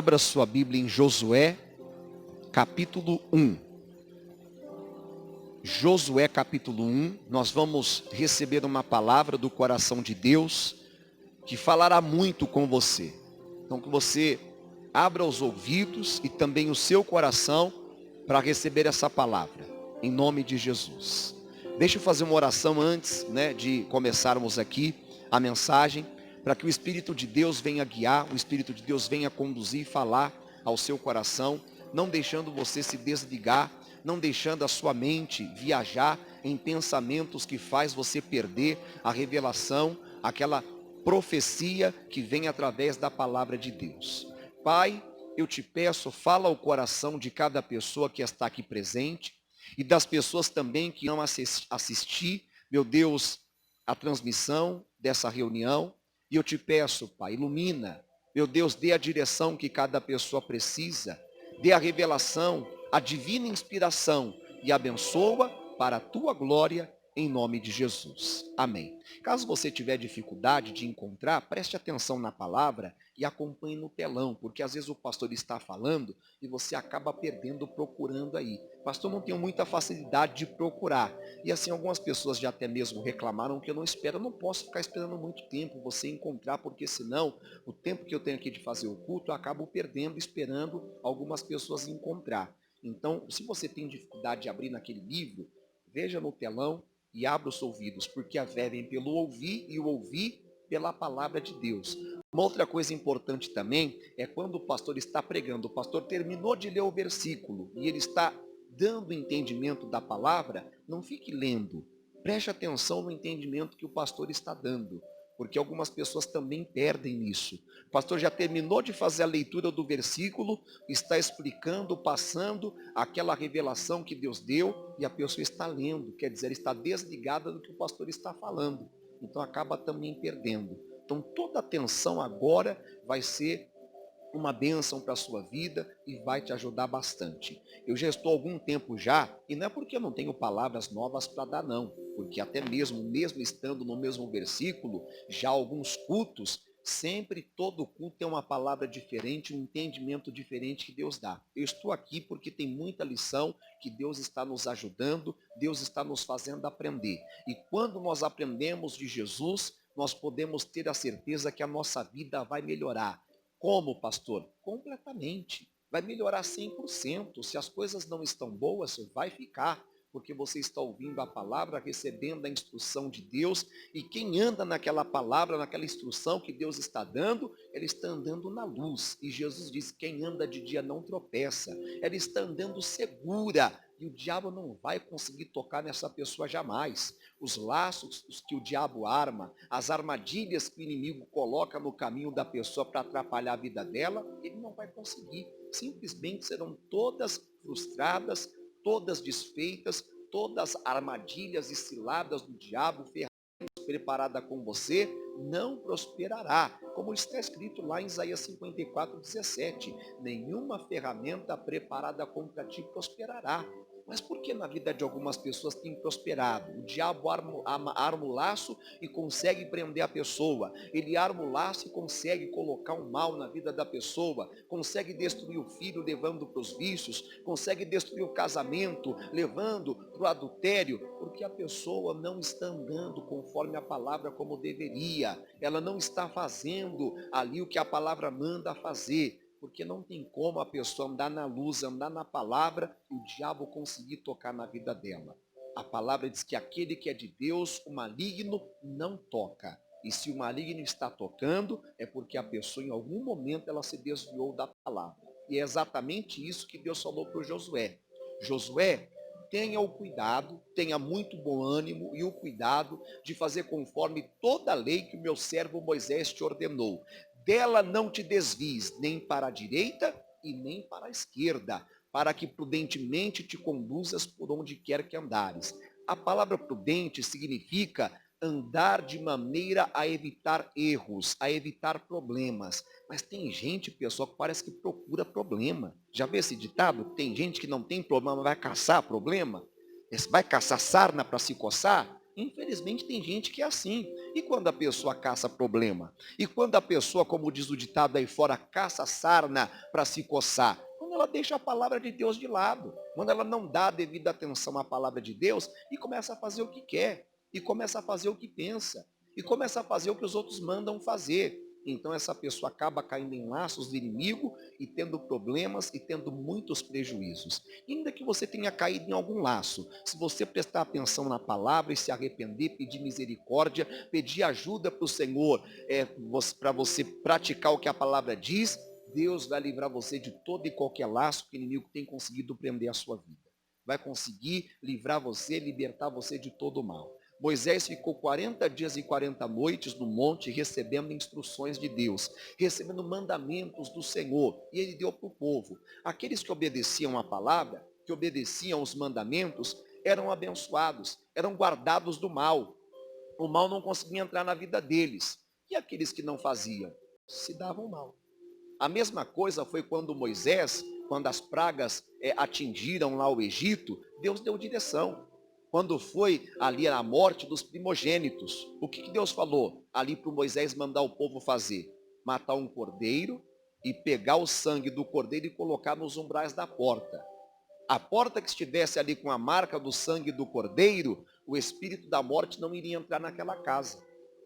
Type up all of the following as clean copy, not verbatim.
Abra sua Bíblia em Josué, capítulo 1. Josué, capítulo 1, nós vamos receber uma palavra do coração de Deus, que falará muito com você. Então que você abra os ouvidos e também o seu coração para receber essa palavra, em nome de Jesus. Deixa eu fazer uma oração antes, de começarmos aqui a mensagem, para que o Espírito de Deus venha guiar, o Espírito de Deus venha conduzir e falar ao seu coração, não deixando você se desligar, não deixando a sua mente viajar em pensamentos que faz você perder a revelação, aquela profecia que vem através da palavra de Deus. Pai, eu te peço, fala ao coração de cada pessoa que está aqui presente e das pessoas também que não assistir, meu Deus, a transmissão dessa reunião. E eu te peço, Pai, ilumina, meu Deus, dê a direção que cada pessoa precisa, dê a revelação, a divina inspiração e abençoa para a tua glória, em nome de Jesus. Amém. Caso você tiver dificuldade de encontrar, preste atenção na palavra e acompanhe no telão, porque às vezes o pastor está falando e você acaba perdendo procurando aí. Pastor, não tenho muita facilidade de procurar. E assim, algumas pessoas já até mesmo reclamaram que eu não espero, eu não posso ficar esperando muito tempo você encontrar, porque senão o tempo que eu tenho aqui de fazer o culto, eu acabo perdendo, esperando algumas pessoas encontrar. Então, se você tem dificuldade de abrir naquele livro, veja no telão e abra os ouvidos, porque a fé vem pelo ouvir e o ouvir pela palavra de Deus. Uma outra coisa importante também é quando o pastor está pregando, o pastor terminou de ler o versículo e ele está dando entendimento da palavra, não fique lendo. Preste atenção no entendimento que o pastor está dando, porque algumas pessoas também perdem isso. O pastor já terminou de fazer a leitura do versículo, está explicando, passando aquela revelação que Deus deu e a pessoa está lendo, quer dizer, está desligada do que o pastor está falando. Então acaba também perdendo. Então toda atenção agora vai ser uma bênção para a sua vida e vai te ajudar bastante. Eu já estou há algum tempo já, e não é porque eu não tenho palavras novas para dar não, porque até mesmo estando no mesmo versículo, já alguns cultos, sempre todo culto tem uma palavra diferente, um entendimento diferente que Deus dá. Eu estou aqui porque tem muita lição que Deus está nos ajudando, Deus está nos fazendo aprender. E quando nós aprendemos de Jesus, nós podemos ter a certeza que a nossa vida vai melhorar. Como, pastor? Completamente. Vai melhorar 100%. Se as coisas não estão boas, vai ficar. Porque você está ouvindo a palavra, recebendo a instrução de Deus. E quem anda naquela palavra, naquela instrução que Deus está dando, ele está andando na luz. E Jesus diz, quem anda de dia não tropeça. Ela está andando segura. E o diabo não vai conseguir tocar nessa pessoa jamais. Os laços que o diabo arma, as armadilhas que o inimigo coloca no caminho da pessoa para atrapalhar a vida dela, ele não vai conseguir. Simplesmente serão todas frustradas, todas desfeitas, todas armadilhas e ciladas do diabo, ferramentas preparadas com você, não prosperará. Como está escrito lá em Isaías 54:17, nenhuma ferramenta preparada contra ti prosperará. Mas por que na vida de algumas pessoas tem prosperado? O diabo arma o laço e consegue prender a pessoa. Ele arma o laço e consegue colocar um mal na vida da pessoa. Consegue destruir o filho levando para os vícios. Consegue destruir o casamento levando para o adultério. Porque a pessoa não está andando conforme a palavra como deveria. Ela não está fazendo ali o que a palavra manda fazer. Porque não tem como a pessoa andar na luz, andar na palavra e o diabo conseguir tocar na vida dela. A palavra diz que aquele que é de Deus, o maligno não toca. E se o maligno está tocando, é porque a pessoa em algum momento ela se desviou da palavra. E é exatamente isso que Deus falou para o Josué. Josué, tenha o cuidado, tenha muito bom ânimo e o cuidado de fazer conforme toda a lei que o meu servo Moisés te ordenou. Dela não te desvies nem para a direita e nem para a esquerda, para que prudentemente te conduzas por onde quer que andares. A palavra prudente significa andar de maneira a evitar erros, a evitar problemas. Mas tem gente, pessoal, que parece que procura problema. Já viu esse ditado? Tem gente que não tem problema, vai caçar problema? Vai caçar sarna para se coçar? Infelizmente tem gente que é assim. E quando a pessoa caça problema? E quando a pessoa, como diz o ditado aí fora, caça sarna para se coçar? Quando ela deixa a palavra de Deus de lado. Quando ela não dá devida atenção à palavra de Deus e começa a fazer o que quer. E começa a fazer o que pensa. E começa a fazer o que os outros mandam fazer. Então essa pessoa acaba caindo em laços do inimigo e tendo problemas e tendo muitos prejuízos. E ainda que você tenha caído em algum laço, se você prestar atenção na palavra e se arrepender, pedir misericórdia, pedir ajuda para o Senhor, para você praticar o que a palavra diz, Deus vai livrar você de todo e qualquer laço que o inimigo tem conseguido prender a sua vida. Vai conseguir livrar você, libertar você de todo o mal. Moisés ficou 40 dias e 40 noites no monte recebendo instruções de Deus, recebendo mandamentos do Senhor, e ele deu para o povo. Aqueles que obedeciam a palavra, que obedeciam os mandamentos, eram abençoados, eram guardados do mal. O mal não conseguia entrar na vida deles. E aqueles que não faziam, se davam mal. A mesma coisa foi quando Moisés, quando as pragas atingiram lá o Egito, Deus deu direção. Quando foi ali a morte dos primogênitos, o que Deus falou ali para Moisés mandar o povo fazer? Matar um cordeiro e pegar o sangue do cordeiro e colocar nos umbrais da porta. A porta que estivesse ali com a marca do sangue do cordeiro, o espírito da morte não iria entrar naquela casa.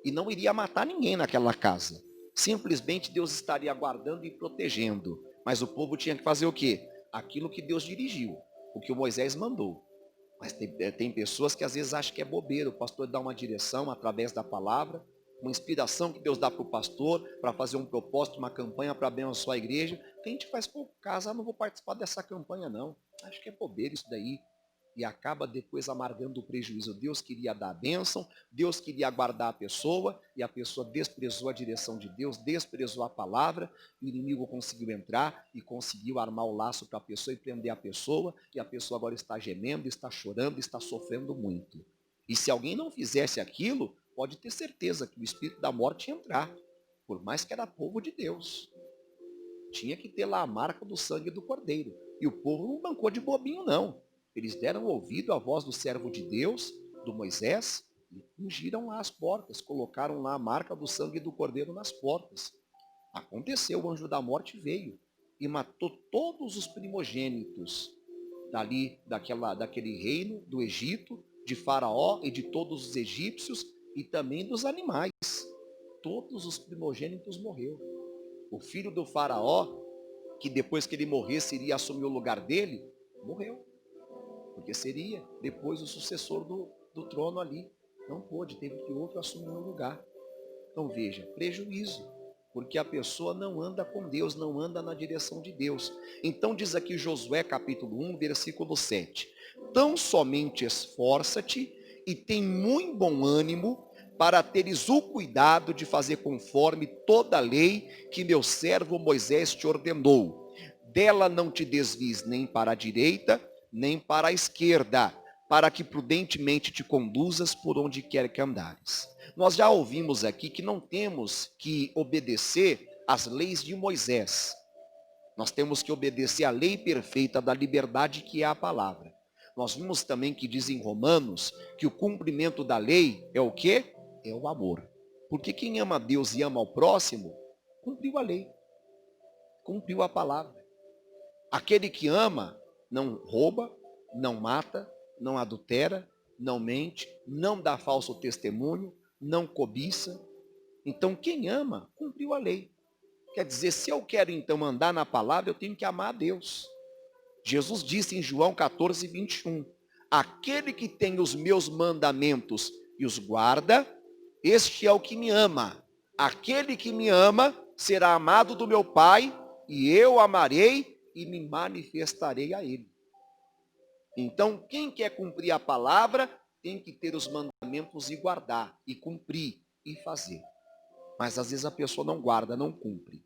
E não iria matar ninguém naquela casa. Simplesmente Deus estaria guardando e protegendo. Mas o povo tinha que fazer o quê? Aquilo que Deus dirigiu, o que o Moisés mandou. Mas tem pessoas que às vezes acham que é bobeira. O pastor dá uma direção através da palavra, uma inspiração que Deus dá para o pastor, para fazer um propósito, uma campanha para abençoar a igreja. Que a gente faz por casa, não vou participar dessa campanha não. Acho que é bobeira isso daí. E acaba depois amargando o prejuízo. Deus queria dar a bênção, Deus queria guardar a pessoa, e a pessoa desprezou a direção de Deus, desprezou a palavra, o inimigo conseguiu entrar e conseguiu armar o laço para a pessoa e prender a pessoa, e a pessoa agora está gemendo, está chorando, está sofrendo muito. E se alguém não fizesse aquilo, pode ter certeza que o espírito da morte ia entrar, por mais que era povo de Deus. Tinha que ter lá a marca do sangue do cordeiro. E o povo não bancou de bobinho, não. Eles deram ouvido à voz do servo de Deus, do Moisés, e ungiram lá as portas, colocaram lá a marca do sangue do cordeiro nas portas. Aconteceu, o anjo da morte veio e matou todos os primogênitos daquele reino do Egito, de Faraó e de todos os egípcios e também dos animais. Todos os primogênitos morreram. O filho do Faraó, que depois que ele morresse iria assumir o lugar dele, morreu. Porque seria depois o sucessor do trono ali. Não pôde, teve que outro assumir o lugar. Então veja, prejuízo. Porque a pessoa não anda com Deus, não anda na direção de Deus. Então diz aqui Josué capítulo 1, versículo 7. Tão somente esforça-te e tem muito bom ânimo para teres o cuidado de fazer conforme toda a lei que meu servo Moisés te ordenou. Dela não te desvies nem para a direita, nem para a esquerda, para que prudentemente te conduzas por onde quer que andares. Nós já ouvimos aqui que não temos que obedecer às leis de Moisés. Nós temos que obedecer à lei perfeita da liberdade, que é a palavra. Nós vimos também que diz em Romanos que o cumprimento da lei é o quê? É o amor. Porque quem ama a Deus e ama ao próximo, cumpriu a lei, cumpriu a palavra. Aquele que ama não rouba, não mata, não adultera, não mente, não dá falso testemunho, não cobiça. Então quem ama, cumpriu a lei. Quer dizer, se eu quero então andar na palavra, eu tenho que amar a Deus. Jesus disse em João 14, 21, aquele que tem os meus mandamentos e os guarda, este é o que me ama. Aquele que me ama será amado do meu Pai, e eu amarei e me manifestarei a ele. Então, quem quer cumprir a palavra, tem que ter os mandamentos e guardar, e cumprir, e fazer. Mas às vezes a pessoa não guarda, não cumpre.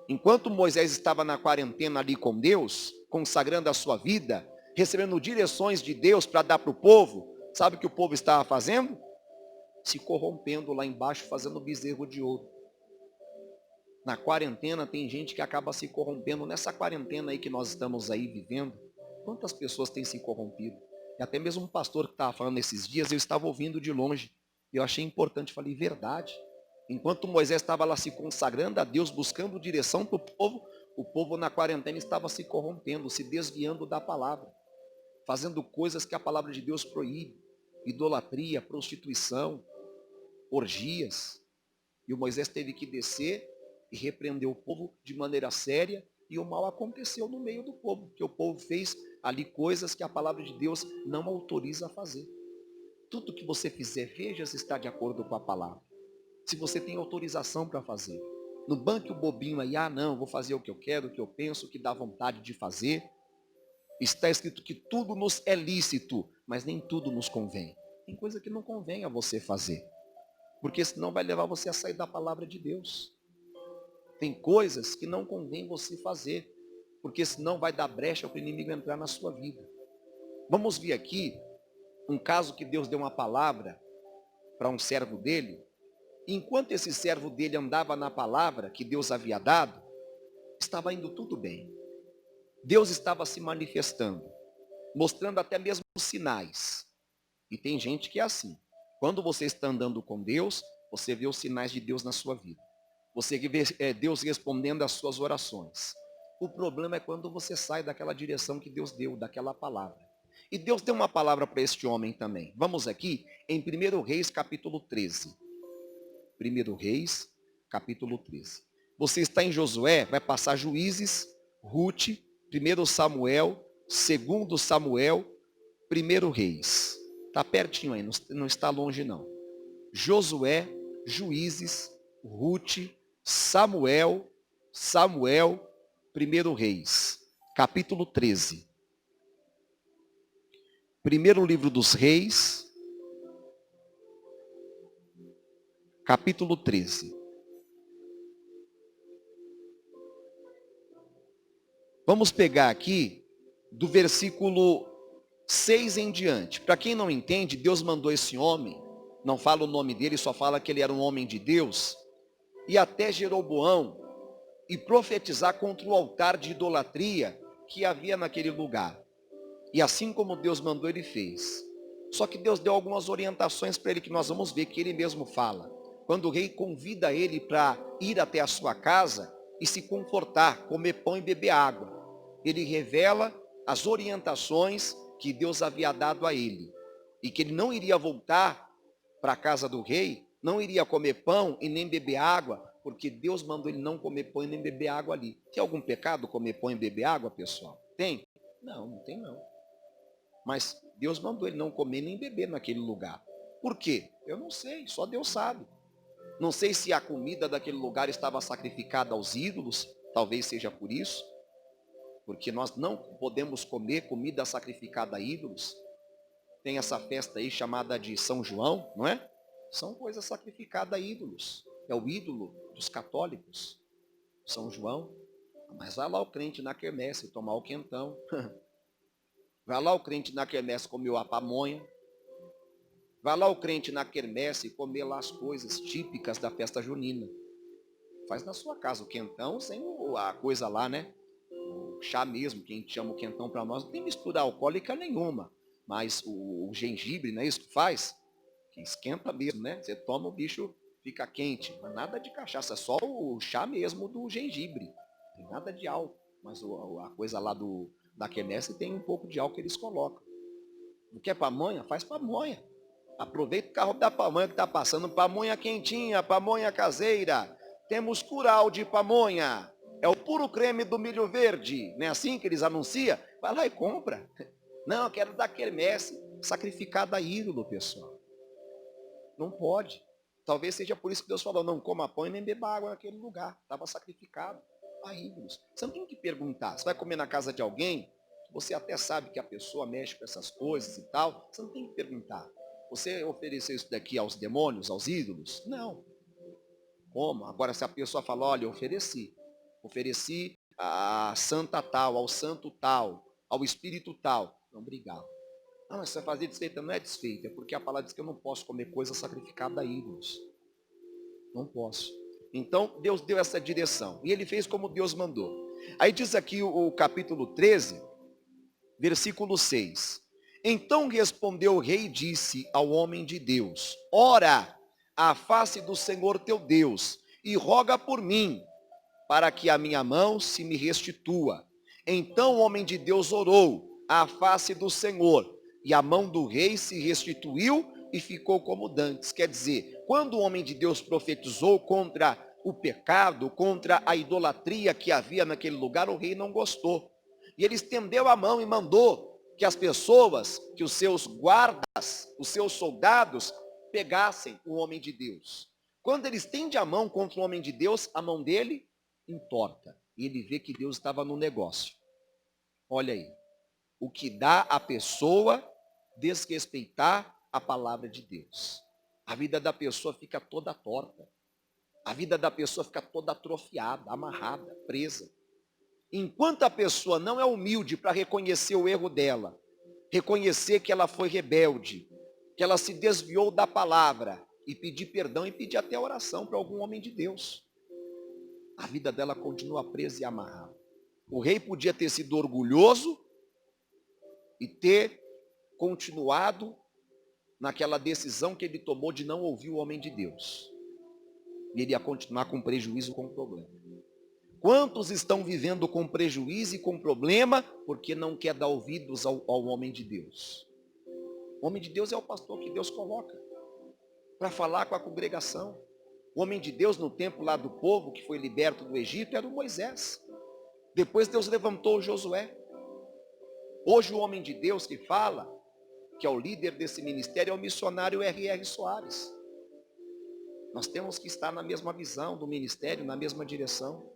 Enquanto Moisés estava na quarentena ali com Deus, consagrando a sua vida, recebendo direções de Deus para dar para o povo, sabe o que o povo estava fazendo? Se corrompendo lá embaixo, fazendo bezerro de ouro. Na quarentena tem gente que acaba se corrompendo. Nessa quarentena aí que nós estamos aí vivendo, quantas pessoas têm se corrompido? até mesmo um pastor que estava falando esses dias, eu estava ouvindo de longe. Eu achei importante, falei, verdade. Enquanto Moisés estava lá se consagrando a Deus, buscando direção para o povo na quarentena estava se corrompendo, se desviando da palavra, fazendo coisas que a palavra de Deus proíbe, idolatria, prostituição, orgias. E o Moisés teve que descer e repreender o povo de maneira séria, e o mal aconteceu no meio do povo, porque o povo fez ali coisas que a palavra de Deus não autoriza a fazer. Tudo que você fizer, veja se está de acordo com a palavra. Se você tem autorização para fazer. Não banque o bobinho aí, não, vou fazer o que eu quero, o que eu penso, o que dá vontade de fazer. Está escrito que tudo nos é lícito, mas nem tudo nos convém. Tem coisa que não convém a você fazer, porque senão vai levar você a sair da palavra de Deus. Tem coisas que não convém você fazer, porque senão vai dar brecha para o inimigo entrar na sua vida. Vamos ver aqui um caso que Deus deu uma palavra para um servo dele. Enquanto esse servo dele andava na palavra que Deus havia dado, estava indo tudo bem. Deus estava se manifestando, mostrando até mesmo sinais. E tem gente que é assim. Quando você está andando com Deus, você vê os sinais de Deus na sua vida. Você vê Deus respondendo às suas orações. O problema é quando você sai daquela direção que Deus deu, daquela palavra. E Deus deu uma palavra para este homem também. Vamos aqui em 1 Reis, capítulo 13. 1 Reis, capítulo 13. Você está em Josué, vai passar Juízes, Ruth, 1 Samuel, 2 Samuel, 1 Reis. Está pertinho aí, não está longe não. Josué, Juízes, Ruth, Samuel, 1 Reis, capítulo 13. Primeiro livro dos Reis, capítulo 13. Vamos pegar aqui do versículo 6 em diante. Para quem não entende, Deus mandou esse homem, não fala o nome dele, só fala que ele era um homem de Deus, e até Jeroboão, e profetizar contra o altar de idolatria que havia naquele lugar. E assim como Deus mandou, ele fez. Só que Deus deu algumas orientações para ele que nós vamos ver que ele mesmo fala. Quando o rei convida ele para ir até a sua casa e se confortar, comer pão e beber água, ele revela as orientações que Deus havia dado a ele. E que ele não iria voltar para a casa do rei, não iria comer pão e nem beber água, porque Deus mandou ele não comer pão e nem beber água ali. Tem algum pecado comer pão e beber água, pessoal? Tem? Não, não tem não. Mas Deus mandou ele não comer nem beber naquele lugar. Por quê? Eu não sei, só Deus sabe. Não sei se a comida daquele lugar estava sacrificada aos ídolos, talvez seja por isso. Porque nós não podemos comer comida sacrificada a ídolos. Tem essa festa aí chamada de São João, não é? São coisas sacrificadas a ídolos. É o ídolo dos católicos, São João. Mas vai lá o crente na quermesse tomar o quentão. Vai lá o crente na quermesse comer a pamonha. Vai lá o crente na quermesse comer lá as coisas típicas da festa junina. Faz na sua casa o quentão sem a coisa lá, né? O chá mesmo, que a gente chama o quentão para nós, não tem mistura alcoólica nenhuma. Mas o gengibre, não é isso que faz? Que esquenta mesmo, né? Você toma, o bicho fica quente. Mas nada de cachaça, é só o chá mesmo do gengibre. Não tem nada de álcool. Mas a coisa lá da quermesse tem um pouco de álcool que eles colocam. Não quer pamonha? Faz pamonha. Aproveita o carro da pamonha que está passando. Pamonha quentinha, pamonha caseira. Temos curau de pamonha. É o puro creme do milho verde. Não é assim que eles anunciam? Vai lá e compra. Não, eu quero dar quermesse. Sacrificada a ídolo, pessoal. Não pode. Talvez seja por isso que Deus falou, não coma pão e nem beba água naquele lugar. Estava sacrificado a ídolos. Você não tem que perguntar. Você vai comer na casa de alguém, você até sabe que a pessoa mexe com essas coisas e tal. Você não tem que perguntar. Você ofereceu isso daqui aos demônios, aos ídolos? Não. Como? Agora se a pessoa fala, olha, eu ofereci a santa tal, ao santo tal, ao espírito tal. Não, obrigado. Ah, mas você vai fazer desfeita? Não é desfeita, é porque a palavra diz que eu não posso comer coisa sacrificada a ídolos. Não posso. Então, Deus deu essa direção. E ele fez como Deus mandou. Aí diz aqui o capítulo 13, versículo 6. Então respondeu o rei e disse ao homem de Deus: ora à face do Senhor teu Deus, e roga por mim, para que a minha mão se me restitua. Então o homem de Deus orou à face do Senhor, e a mão do rei se restituiu e ficou como dantes. Quer dizer, quando o homem de Deus profetizou contra o pecado, contra a idolatria que havia naquele lugar, o rei não gostou. E ele estendeu a mão e mandou que as pessoas, que os seus guardas, os seus soldados, pegassem o homem de Deus. Quando ele estende a mão contra o homem de Deus, a mão dele entorta. E ele vê que Deus estava no negócio. Olha aí, o que dá a pessoa desrespeitar a palavra de Deus. A vida da pessoa fica toda torta. A vida da pessoa fica toda atrofiada, amarrada, presa. Enquanto a pessoa não é humilde para reconhecer o erro dela, reconhecer que ela foi rebelde, que ela se desviou da palavra, e pedir perdão e pedir até oração para algum homem de Deus, a vida dela continua presa e amarrada. O rei podia ter sido orgulhoso e ter continuado naquela decisão que ele tomou de não ouvir o homem de Deus. E ele ia continuar com prejuízo, com problema. Quantos estão vivendo com prejuízo e com problema porque não quer dar ouvidos ao homem de Deus? O homem de Deus é o pastor que Deus coloca para falar com a congregação. O homem de Deus no tempo lá do povo que foi liberto do Egito era o Moisés. Depois Deus levantou o Josué. Hoje o homem de Deus que fala, que é o líder desse ministério, é o missionário R.R. Soares. Nós temos que estar na mesma visão do ministério, na mesma direção.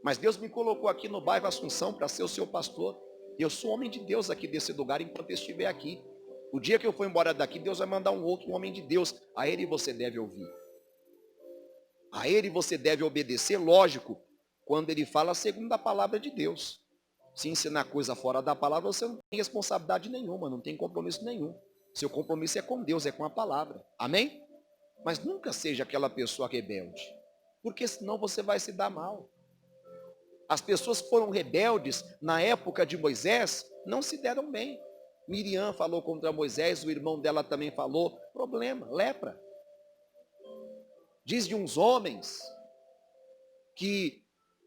Mas Deus me colocou aqui no bairro Assunção para ser o seu pastor. Eu sou homem de Deus aqui desse lugar enquanto eu estiver aqui. O dia que eu for embora daqui, Deus vai mandar um outro homem de Deus. A ele você deve ouvir. A ele você deve obedecer, lógico, quando ele fala segundo a palavra de Deus. Se ensinar coisa fora da palavra, você não tem responsabilidade nenhuma, não tem compromisso nenhum. Seu compromisso é com Deus, é com a palavra. Amém? Mas nunca seja aquela pessoa rebelde, porque senão você vai se dar mal. As pessoas que foram rebeldes na época de Moisés não se deram bem. Miriam falou contra Moisés, o irmão dela também falou. Problema, lepra. Diz de uns homens que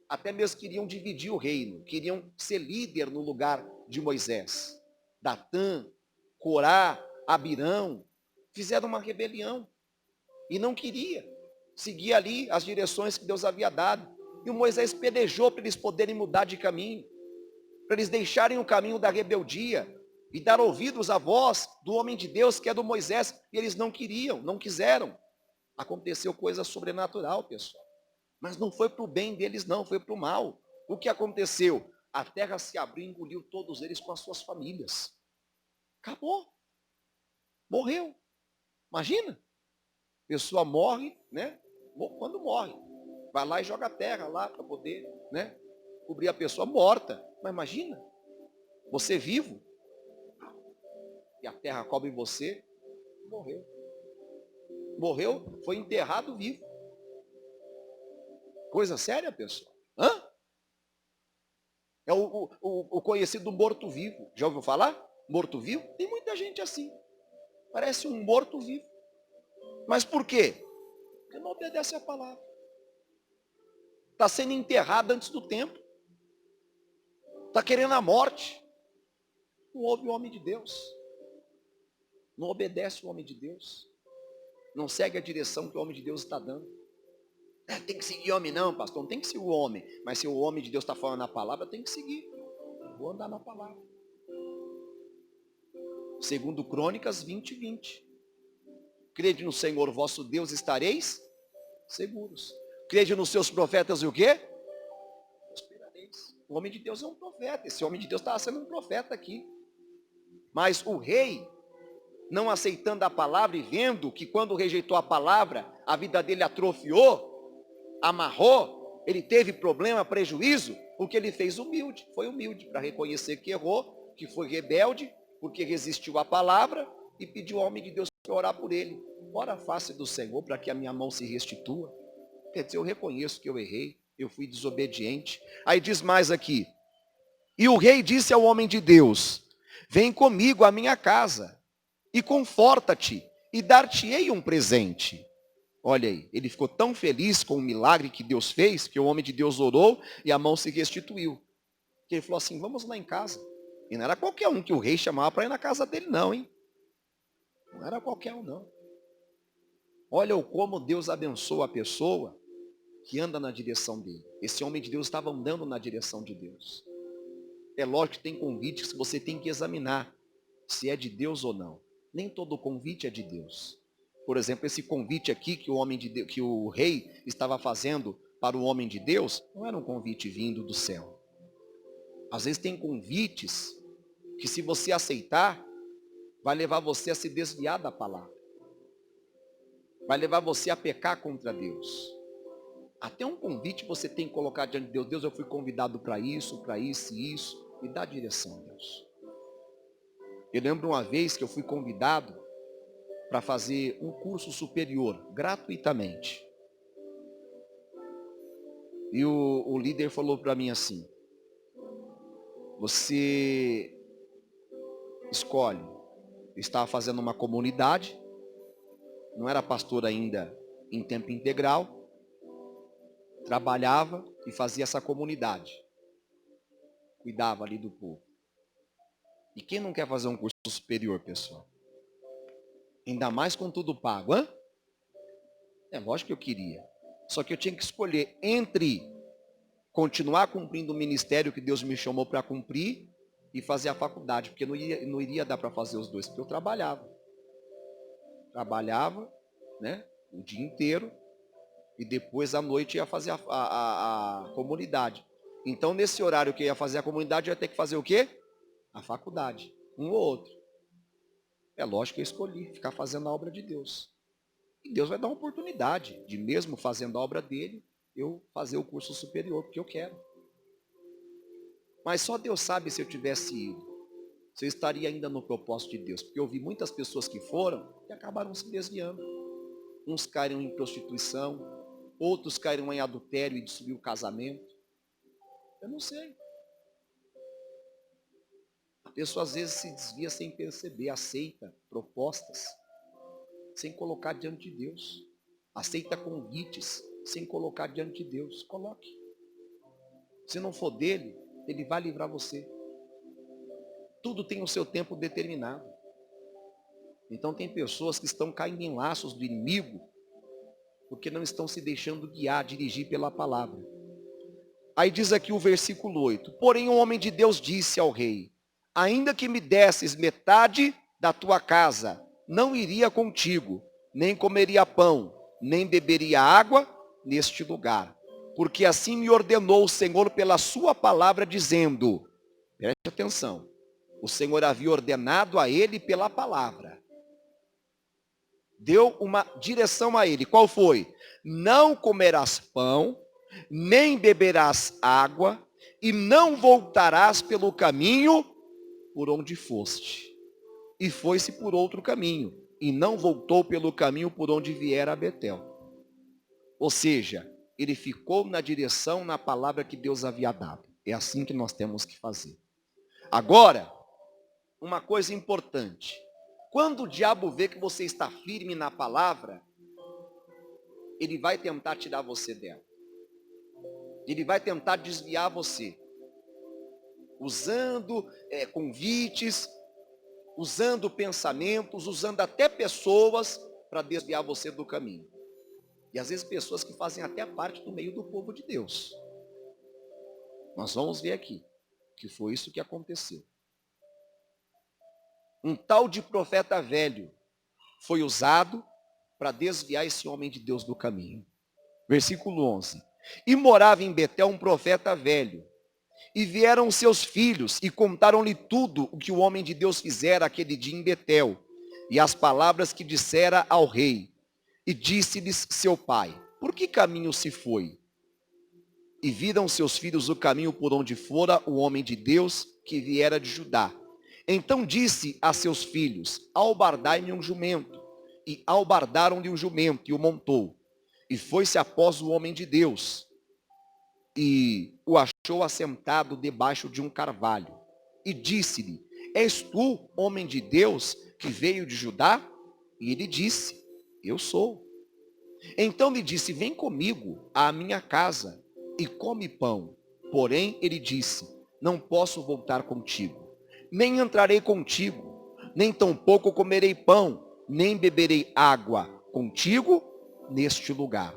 até mesmo queriam dividir o reino, queriam ser líder no lugar de Moisés. Datã, Corá, Abirão, fizeram uma rebelião e não queria seguir ali as direções que Deus havia dado. E o Moisés pelejou para eles poderem mudar de caminho, para eles deixarem o caminho da rebeldia e dar ouvidos à voz do homem de Deus, que é do Moisés, e eles não queriam, não quiseram. Aconteceu coisa sobrenatural, pessoal. Mas não foi para o bem deles, não, foi para o mal. O que aconteceu? A terra se abriu e engoliu todos eles com as suas famílias. Acabou. Morreu. Imagina. A pessoa morre, né? Quando morre. Vai lá e joga a terra lá para poder, né, cobrir a pessoa morta. Mas imagina, você vivo, e a terra cobre você, morreu. Morreu, foi enterrado vivo. Coisa séria, pessoal. Hã? É o conhecido morto-vivo. Já ouviu falar? Morto-vivo? Tem muita gente assim. Parece um morto-vivo. Mas por quê? Porque não obedece a palavra. Está sendo enterrado antes do tempo. Está querendo a morte. Não ouve o homem de Deus. Não obedece o homem de Deus. Não segue a direção que o homem de Deus está dando. Tem que seguir homem não, pastor. Não tem que seguir o homem. Mas se o homem de Deus está falando a palavra, tem que seguir. Vou andar na palavra. Segundo Crônicas 20:20. Crede no Senhor vosso Deus, estareis seguros. Crede nos seus profetas e o quê? Prosperareis. O homem de Deus é um profeta. Esse homem de Deus estava sendo um profeta aqui. Mas o rei, não aceitando a palavra e vendo que quando rejeitou a palavra, a vida dele atrofiou, amarrou, ele teve problema, prejuízo, o que ele fez humilde, foi humilde para reconhecer que errou, que foi rebelde, porque resistiu à palavra e pediu ao homem de Deus para orar por ele. Ora a face do Senhor para que a minha mão se restitua. Quer dizer, eu reconheço que eu errei, eu fui desobediente. Aí diz mais aqui, e o rei disse ao homem de Deus, Vem comigo à minha casa e conforta-te e dar-te-ei um presente. Olha aí, ele ficou tão feliz com o milagre que Deus fez, que o homem de Deus orou e a mão se restituiu. Que ele falou assim, vamos lá em casa. E não era qualquer um que o rei chamava para ir na casa dele não, hein? Não era qualquer um não. Olha o como Deus abençoa a pessoa que anda na direção dele. Esse homem de Deus estava andando na direção de Deus. É lógico que tem convites que você tem que examinar se é de Deus ou não. Nem todo convite é de Deus. Por exemplo, esse convite aqui que o homem de Deus, que o rei estava fazendo para o homem de Deus, não era um convite vindo do céu. Às vezes tem convites que, se você aceitar, vai levar você a se desviar da palavra. Vai levar você a pecar contra Deus. Até um convite você tem que colocar diante de Deus. Deus, eu fui convidado para isso e isso. Me dá direção, Deus. Eu lembro uma vez que eu fui convidado para fazer um curso superior, gratuitamente. E o líder falou para mim assim, você escolhe. Eu estava fazendo uma comunidade, não era pastor ainda em tempo integral, trabalhava e fazia essa comunidade. Cuidava ali do povo. E quem não quer fazer um curso superior, pessoal? Ainda mais com tudo pago, hã? É lógico que eu queria. Só que eu tinha que escolher entre continuar cumprindo o ministério que Deus me chamou para cumprir e fazer a faculdade, porque não iria dar para fazer os dois, porque eu trabalhava. Trabalhava, né, o dia inteiro, e depois à noite ia fazer a comunidade. Então, nesse horário que eu ia fazer a comunidade, eu ia ter que fazer o quê? A faculdade, um ou outro. É lógico que eu escolhi ficar fazendo a obra de Deus. E Deus vai dar uma oportunidade de, mesmo fazendo a obra dele, eu fazer o curso superior, porque eu quero. Mas só Deus sabe se eu tivesse ido, se eu estaria ainda no propósito de Deus. Porque eu vi muitas pessoas que foram e acabaram se desviando. Uns caíram em prostituição, outros caíram em adultério e destruíram o casamento. Eu não sei. A pessoa às vezes se desvia sem perceber, aceita propostas sem colocar diante de Deus. Aceita convites sem colocar diante de Deus. Coloque. Se não for dele, ele vai livrar você. Tudo tem o seu tempo determinado. Então tem pessoas que estão caindo em laços do inimigo porque não estão se deixando guiar, dirigir pela palavra. Aí diz aqui o versículo 8. Porém o homem de Deus disse ao rei, ainda que me desses metade da tua casa, não iria contigo, nem comeria pão, nem beberia água neste lugar. Porque assim me ordenou o Senhor pela sua palavra, dizendo, preste atenção, o Senhor havia ordenado a ele pela palavra. Deu uma direção a ele. Qual foi? Não comerás pão, nem beberás água, e não voltarás pelo caminho por onde foste. E foi-se por outro caminho, e não voltou pelo caminho por onde viera a Betel. Ou seja, ele ficou na direção, na palavra que Deus havia dado. É assim que nós temos que fazer. Agora, uma coisa importante. Quando o diabo vê que você está firme na palavra, ele vai tentar tirar você dela. Ele vai tentar desviar você. Usando convites, usando pensamentos, usando até pessoas para desviar você do caminho. E às vezes pessoas que fazem até parte do meio do povo de Deus. Nós vamos ver aqui que foi isso que aconteceu. Um tal de profeta velho foi usado para desviar esse homem de Deus do caminho. Versículo 11. E morava em Betel um profeta velho. E vieram seus filhos e contaram-lhe tudo o que o homem de Deus fizera aquele dia em Betel. E as palavras que dissera ao rei. E disse-lhes seu pai, por que caminho se foi? E viram seus filhos o caminho por onde fora o homem de Deus que viera de Judá. Então disse a seus filhos, albardai-me um jumento. E albardaram-lhe o jumento e o montou. E foi-se após o homem de Deus. E o achou assentado debaixo de um carvalho. E disse-lhe, és tu, homem de Deus, que veio de Judá? E ele disse, eu sou. Então lhe disse, vem comigo à minha casa e come pão. Porém, ele disse, não posso voltar contigo, nem entrarei contigo, nem tampouco comerei pão, nem beberei água contigo neste lugar.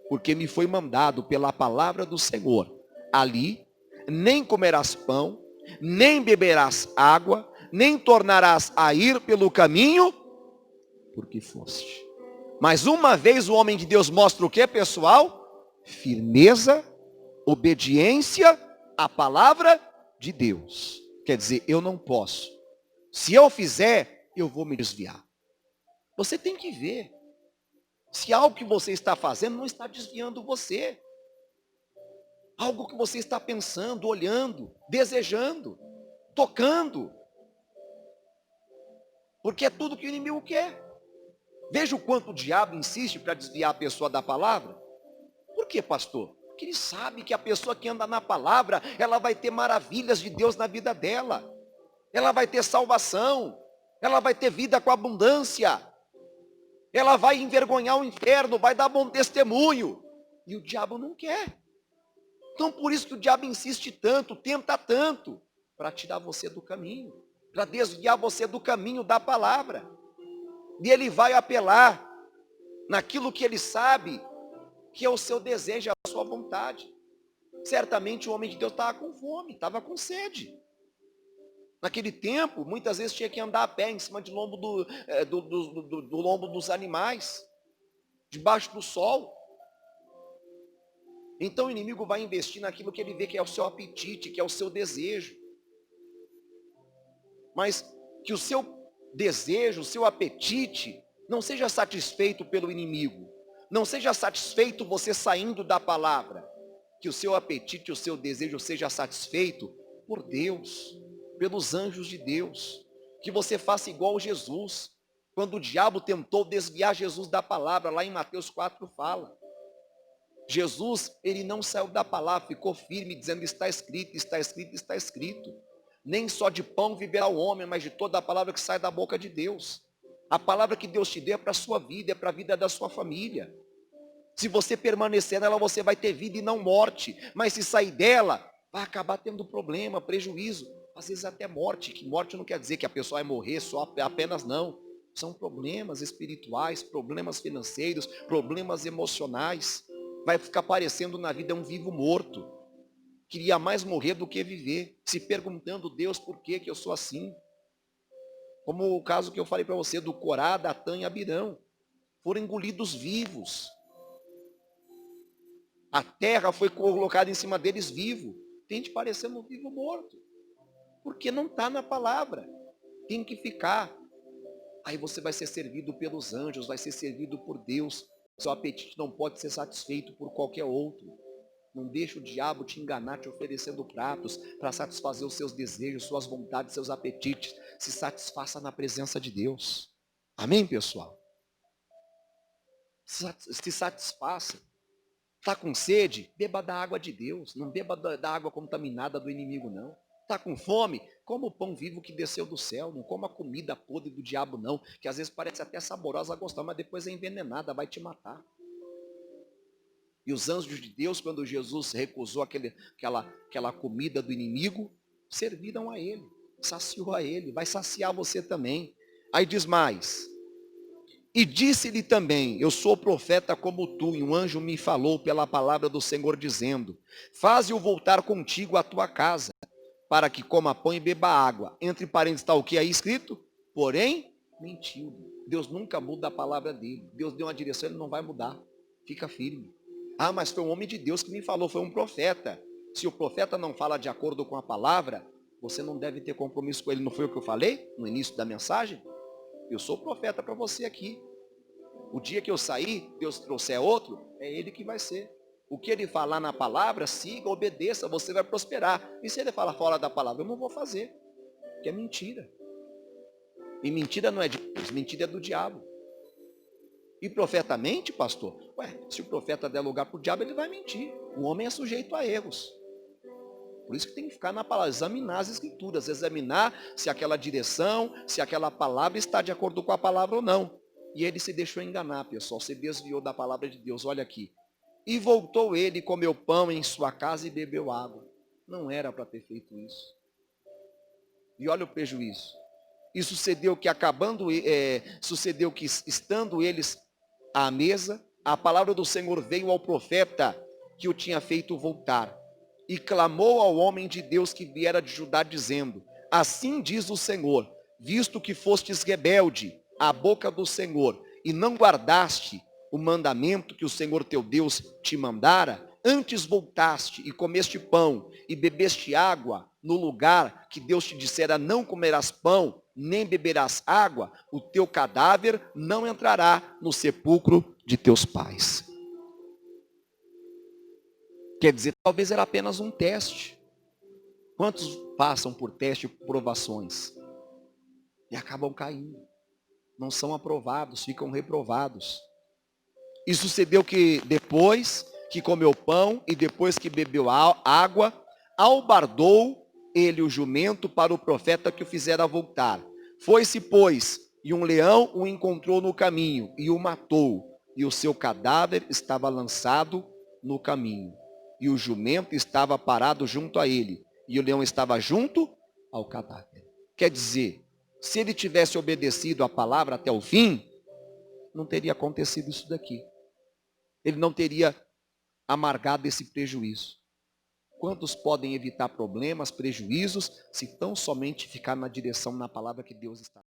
Porque me foi mandado pela palavra do Senhor, ali nem comerás pão, nem beberás água, nem tornarás a ir pelo caminho, porque foste. Mas uma vez o homem de Deus mostra o que, pessoal? Firmeza, obediência à palavra de Deus. Quer dizer, eu não posso. Se eu fizer, eu vou me desviar. Você tem que ver. Se algo que você está fazendo não está desviando você. Algo que você está pensando, olhando, desejando, tocando. Porque é tudo que o inimigo quer. Veja o quanto o diabo insiste para desviar a pessoa da palavra. Por quê, pastor? Porque ele sabe que a pessoa que anda na palavra, ela vai ter maravilhas de Deus na vida dela. Ela vai ter salvação. Ela vai ter vida com abundância. Ela vai envergonhar o inferno, vai dar bom testemunho. E o diabo não quer. Então por isso que o diabo insiste tanto, tenta tanto, para tirar você do caminho, para desviar você do caminho da palavra. E ele vai apelar naquilo que ele sabe que é o seu desejo, a sua vontade. Certamente o homem de Deus estava com fome, estava com sede. Naquele tempo, muitas vezes tinha que andar a pé em cima do lombo dos animais, debaixo do sol. Então o inimigo vai investir naquilo que ele vê que é o seu apetite, que é o seu desejo. Mas que o seu desejo, o seu apetite, não seja satisfeito pelo inimigo. Não seja satisfeito você saindo da palavra. Que o seu apetite, o seu desejo seja satisfeito por Deus, pelos anjos de Deus. Que você faça igual Jesus. Quando o diabo tentou desviar Jesus da palavra, lá em Mateus 4 fala. Jesus, ele não saiu da palavra, ficou firme, dizendo, está escrito, está escrito, está escrito. Nem só de pão viverá o homem, mas de toda a palavra que sai da boca de Deus. A palavra que Deus te deu é para a sua vida, é para a vida da sua família. Se você permanecer nela, você vai ter vida e não morte. Mas se sair dela, vai acabar tendo problema, prejuízo. Às vezes até morte, que morte não quer dizer que a pessoa vai morrer só apenas não. São problemas espirituais, problemas financeiros, problemas emocionais. Vai ficar parecendo na vida um vivo morto. Queria mais morrer do que viver. Se perguntando, Deus, por que eu sou assim? Como o caso que eu falei para você do Corá, Datã e Abirão. Foram engolidos vivos. A terra foi colocada em cima deles vivo. Tem de parecer um vivo morto. Porque não está na palavra. Tem que ficar. Aí você vai ser servido pelos anjos, vai ser servido por Deus. Seu apetite não pode ser satisfeito por qualquer outro. Não deixe o diabo te enganar, te oferecendo pratos para satisfazer os seus desejos, suas vontades, seus apetites. Se satisfaça na presença de Deus. Amém, pessoal? Se satisfaça. Está com sede? Beba da água de Deus. Não beba da água contaminada do inimigo, não. Está com fome? Coma o pão vivo que desceu do céu. Não coma a comida podre do diabo, não. Que às vezes parece até saborosa a gostar, mas depois é envenenada, vai te matar. E os anjos de Deus, quando Jesus recusou aquela comida do inimigo, serviram a ele, saciou a ele, vai saciar você também. Aí diz mais, e disse-lhe também, eu sou profeta como tu, e um anjo me falou pela palavra do Senhor, dizendo, faze-o voltar contigo à tua casa, para que coma pão e beba água. Entre parênteses está o que aí escrito? Porém, mentiu. Deus nunca muda a palavra dele. Deus deu uma direção, ele não vai mudar. Fica firme. Ah, mas foi um homem de Deus que me falou, foi um profeta. Se o profeta não fala de acordo com a palavra, você não deve ter compromisso com ele. Não foi o que eu falei no início da mensagem? Eu sou profeta para você aqui. O dia que eu sair, Deus trouxer outro, é ele que vai ser. O que ele falar na palavra, siga, obedeça, você vai prosperar. E se ele falar fora da palavra, eu não vou fazer. Que é mentira. E mentira não é de Deus, mentira é do diabo. E profeta mente, pastor? Ué, se o profeta der lugar para o diabo, ele vai mentir. O homem é sujeito a erros. Por isso que tem que ficar na palavra, examinar as escrituras, examinar se aquela direção, se aquela palavra está de acordo com a palavra ou não. E ele se deixou enganar, pessoal, se desviou da palavra de Deus, olha aqui. E voltou ele, comeu pão em sua casa e bebeu água. Não era para ter feito isso. E olha o prejuízo. E sucedeu que estando eles à mesa, a palavra do Senhor veio ao profeta que o tinha feito voltar. E clamou ao homem de Deus que viera de Judá, dizendo: assim diz o Senhor, visto que fostes rebelde à boca do Senhor, e não guardaste o mandamento que o Senhor teu Deus te mandara, antes voltaste e comeste pão e bebeste água no lugar que Deus te dissera: não comerás pão, nem beberás água, o teu cadáver não entrará no sepulcro de teus pais. Quer dizer, talvez era apenas um teste. Quantos passam por teste e provações e acabam caindo? Não são aprovados, ficam reprovados. E sucedeu que depois que comeu pão e depois que bebeu água, albardou ele o jumento para o profeta que o fizera voltar. Foi-se, pois, e um leão o encontrou no caminho e o matou, e o seu cadáver estava lançado no caminho. E o jumento estava parado junto a ele, e o leão estava junto ao cadáver. Quer dizer, se ele tivesse obedecido a palavra até o fim, não teria acontecido isso daqui. Ele não teria amargado esse prejuízo. Quantos podem evitar problemas, prejuízos, se tão somente ficar na direção, na palavra que Deus está?